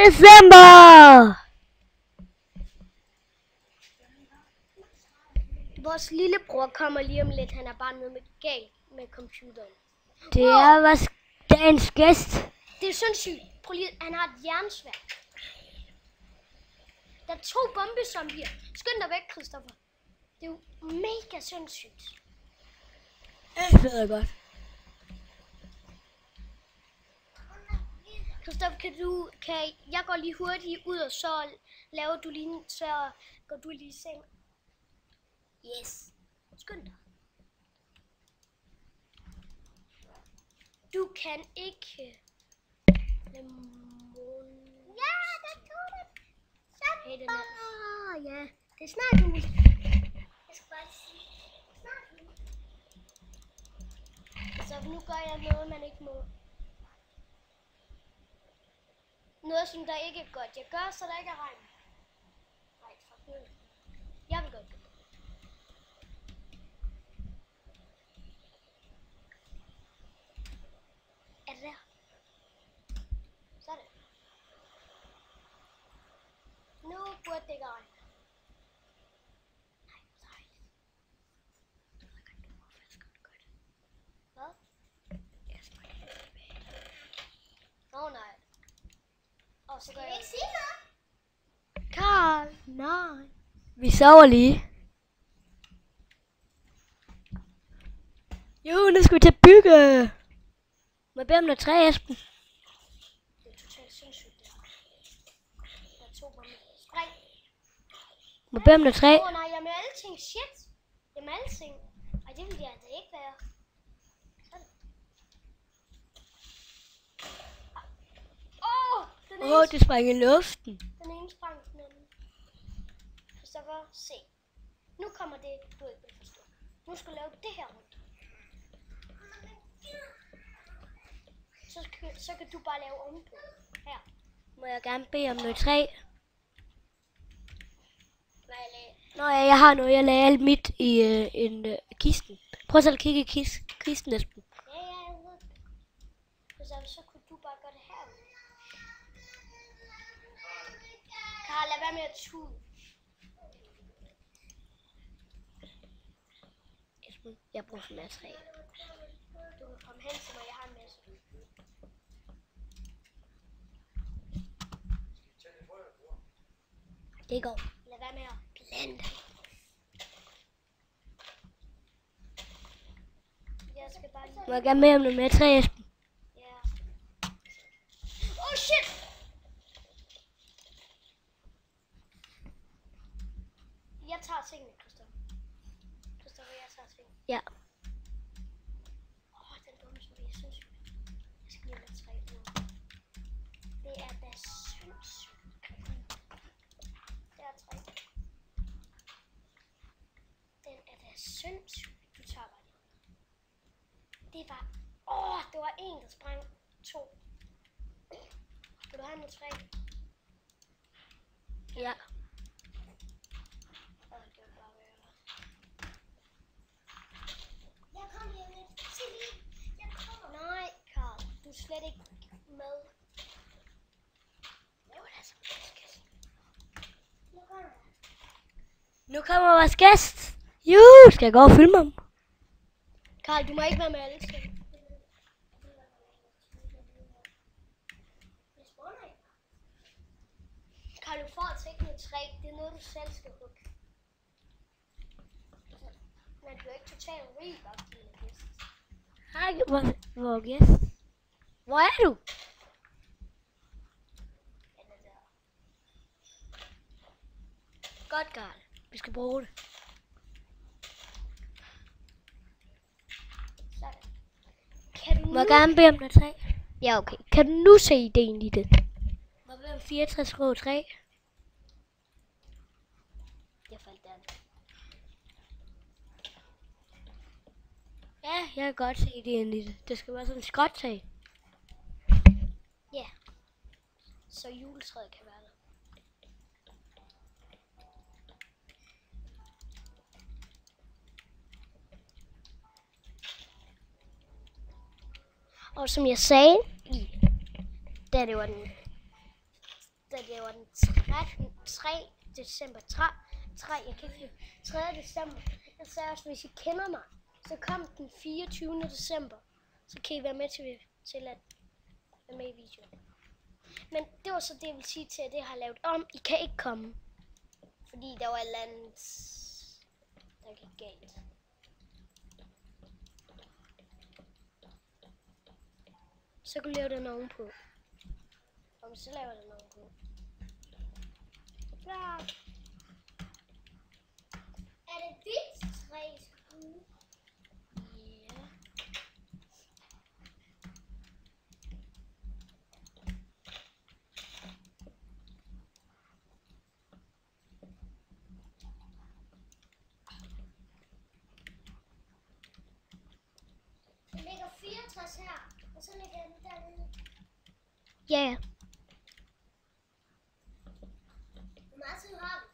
december! Vores lillebror kommer lige om lidt. Han er bare noget med galt med computeren. Det er vores dagens gæst. Det er sindssygt. Prøv lige, han har et jernsværd. Der er 2 bombezombier. Skynd dig væk, Christoffer. Det er jo mega sindssygt. Det ved jeg godt. Christoffer, kan jeg går lige hurtigt ud, og så laver du lige, så går du lige i seng. Yes. Skynd dig. Du kan ikke... Ja, der tog det. Hey, den er... Ja, det er snart jul. Jeg skal bare sige... Snart jul. Så nu gør jeg noget, man ikke må. Noget, som der ikke er godt. Jeg gør, så der ikke er regn. Nej, fuck nu. Jeg vil godt gøre det. Er det der? Sådan. Nu burde det ikke regne. Nej, nej. Du ved godt, du må faktisk godt gøre det. Hvad? Jeg skal bare lige tilbage. Nej. Og så gør jeg ikke sige noget. Karl, nej. Vi sover lige. Jo, nu skal vi til at bygge. Må jeg bede om noget træ, Esben? Det er totalt sindssygt, det her. Der er 2 bomber. Spring. Må jeg bede om noget træ? Nej, jeg er med alting. Shit. Jeg er med alting. Ej, det ville jeg altså ikke være. Sådan. Det sprang i luften. Den ene sprang den anden. Christoffer, se. Nu kommer det, du ikke vil forstå. Nu skal du lave det her rundt. Så kan du bare lave ovenpå. Her. Må jeg gerne bede om noget træ? Hvad jeg lagde? Nå ja, jeg har noget. Jeg lagde alt mit i kisten. Prøv selv at kigge i kisten, Esben. Ja, jeg ved det. Christoffer, så kunne du bare gøre det her. Karl, lad være med at tude. Esben, jeg bruger sådan et træ. Du kan komme hen til mig, jeg har en masse. Det går. Lad være med at blande. Jeg skal bare lige... Må jeg gerne bede om noget mere træ, Esben? Ja. Oh shit! Jeg tager tingene, Christoffer. Christoffer, jeg tager tingene. Ja. Den dumme, som er sindssygt. Jeg skal lige have lidt træ nu. Det er da sindssygt. Der er træ. Den er da sindssygt. Du tager bare det. Det var... det var en, der sprang 2. Skal du have noget træ? Ja. Det var bare være. Jeg kommer lige lidt. Se lige. Jeg kommer. Nej, Karl. Du er slet ikke med. Det var da så meget. Nu kommer jeg. Nu kommer vores gæst. Skal jeg gå og filme ham? Karl, du må ikke være med alle ting. Karl, du får altså ikke noget træ. Det er noget, du selv skal hugge. Men du er ikke totalt rig, bare fordi du er gæst. Hej, hvor gæst? Hvor er du? Den er der. Godt, Karl. Vi skal bruge det. Sådan. Kan du Må jeg gerne bede om noget træ? Ja, okay. Kan du nu se ideen i det? Må jeg bede om 64 rå træ? Jeg faldt der. Ja, jeg kan godt se ideen i det. Det skal være sådan en skråtag. Ja. Så juletræet kan være der. Og som jeg sagde, da det var den da det var den 3. december, 3. december, jeg sagde også, hvis I kender mig, så kom den 24. december, så kan I være med til at være med i videoen. Men det var så det, jeg vil sige til, at det har lavet om. I kan ikke komme, fordi der var et eller andet, der gik galt. Så kan du lave den ovenpå. Om så laver den ovenpå. Ja. Er det dit træ, skue? Ja. Der ligger 64 her, og så ligger den dernede. Ja. Hvor meget tid har vi?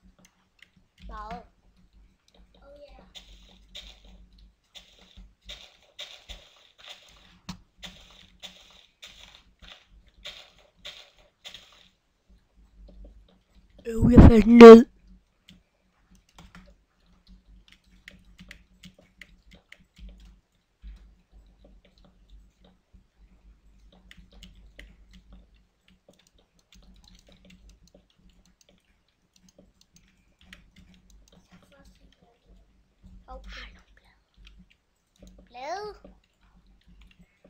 Meget. Oh yeah. Jeg faldt ned. Blade?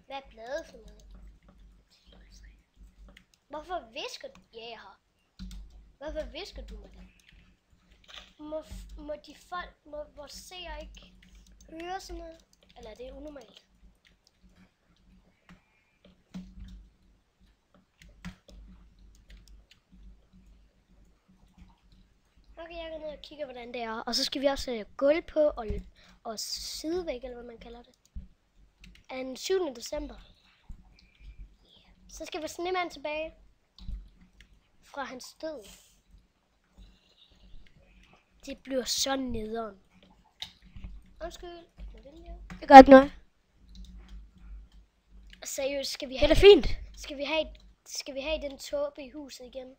Hvad er blade for noget? Hvorfor visker du? Ja, jeg har. Hvorfor visker du med det? Må de folk, må vores seere ikke høre sådan noget? Eller er det unormalt? Okay, jeg går ned og kigger, hvordan det er. Og så skal vi også have gulv på og sidevæg, eller hvad man kalder det. Den 7. december. Så skal vi snemand tilbage fra hans død. Det bliver så nederen. Undskyld. Det gør ikke noget. Seriøst, skal vi have det? Er fint. Skal vi have den tåbe i huset igen?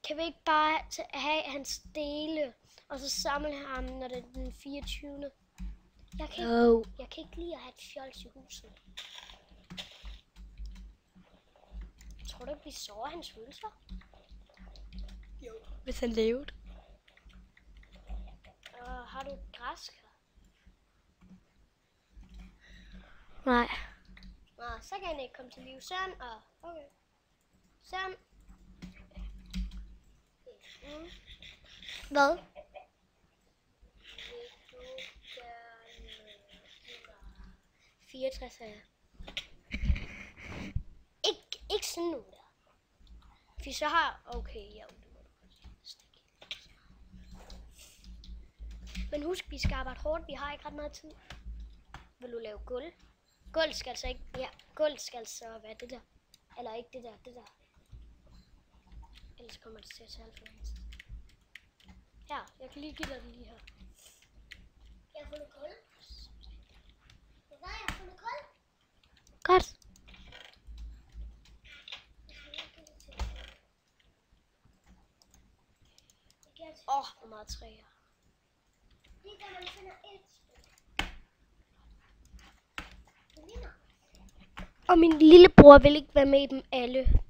Kan vi ikke bare have hans dele, og så samle ham, når det er den 24. Jeg kan ikke lide at have et fjols i huset. Tror du ikke, vi sover hans følelser? Jo. Hvis han levede. Har du græsk? Nej. Nå, så kan han ikke komme til liv. Sådan, og okay. Sådan. Mm. Hvad? 64 er jeg. Ikke sådan nu der. For så har... Okay, ja. Men husk, vi skal arbejde hårdt. Vi har ikke ret meget tid. Vil du lave gulv? Gulv skal altså ikke... Ja, gulv skal altså være det der. Eller ikke det der, det der. Ellers kommer det til at tage alt for lang tid. Her, jeg kan lige give dig det lige her. Jeg har fundet gulv. Hvad har jeg fundet gulv? Godt. Hvor meget træer. Det er der, man finder et stykke. Og min lillebror vil ikke være med i dem alle.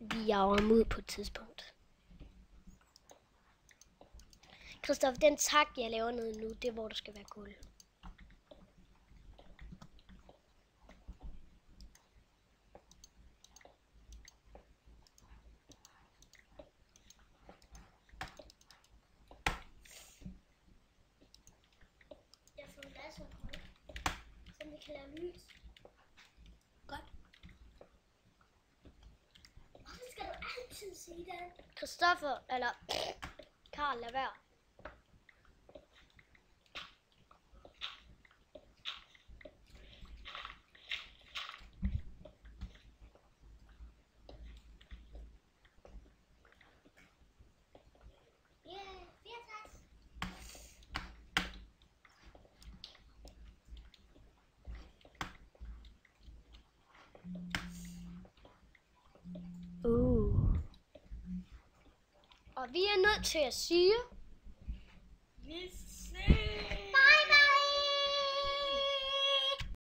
Vi jager ham ud på et tidspunkt. Christoph, den tak, jeg laver nede nu, det er, hvor der skal være gulv. Jeg får en glas af grøn, som vi kan lave lys. Godt. Hvorfor skal du altid sige det? Christoffer, eller Karl, lad være. Og vi er nødt til at sige... Vi